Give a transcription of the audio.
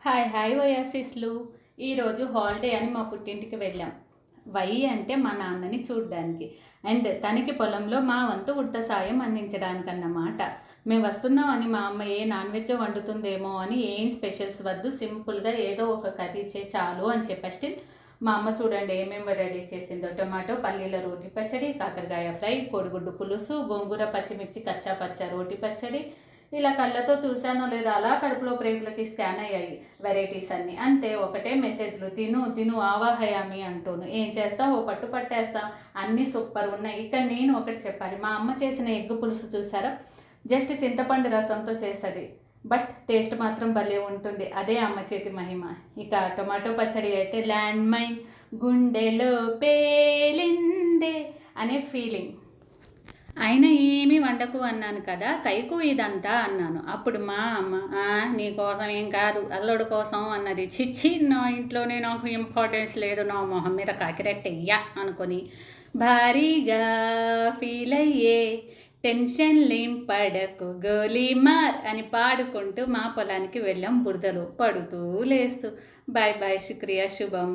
Hi hi ఓయాసిస్లు. ఈరోజు holiday అని మా పుట్టింటికి వెళ్ళాం. వై అంటే మా నాన్నని చూడ్డానికి అండ్ తనకి పొలంలో మా వంతు ఉడత సాయం అందించడానికన్నమాట. మేము వస్తున్నామని మా అమ్మ ఏ నాన్ వెజ్ వండుతుందేమో అని ఏం స్పెషల్స్ వద్దు, సింపుల్గా ఏదో ఒక కర్రీ చే చాలు అని చెప్పేసి మా అమ్మ చూడండి ఏమేమి రెడీ చేసిందో. టొమాటో పల్లీల రోటి పచ్చడి, కాకరకాయ ఫ్రై, కోడిగుడ్డు పులుసు, గోంగూర పచ్చిమిర్చి కచ్చా పచ్చ రోటి పచ్చడి. ఇలా కళ్ళతో చూశానో లేదా అలా కడుపులో ప్రేగులకి స్కాన్ అయ్యాయి వెరైటీస్ అన్నీ. అంతే, ఒకటే మెసేజ్లు, తిను తిను ఆవాహయామి అంటూను. ఏం చేస్తావు, ఓ పట్టు పట్టేస్తా, అన్నీ సూపర్ ఉన్నాయి. ఇక్కడ నేను ఒకటి చెప్పాలి, మా అమ్మ చేసిన ఎగ్గు పులుసు చూసారా, జస్ట్ చింతపండు రసంతో చేస్తుంది, బట్ టేస్ట్ మాత్రం భలే ఉంటుంది. అదే అమ్మ చేతి మహిమ. ఇక టొమాటో పచ్చడి అయితే ల్యాండ్ మైన్ గుండెలో పేలిందే అనే ఫీలింగ్. అయినా ఏమీ వండకు అన్నాను కదా, కైకు ఇదంతా అన్నాను. అప్పుడు మా అమ్మ నీ కోసం ఏం కాదు అల్లుడు కోసం అన్నది. చిచ్చి, నా ఇంట్లోనే నాకు ఇంపార్టెన్స్ లేదు, నా మొహం మీద కాకిరెట్టయ్యా అనుకొని భారీగా ఫీల్ అయ్యే టెన్షన్లేం పడకు గోలీమార్ అని పాడుకుంటూ మా పొలానికి వెళ్ళాం, బురదలో పడుతూ లేస్తూ. బాయ్ బాయ్, శుక్రియా, శుభం.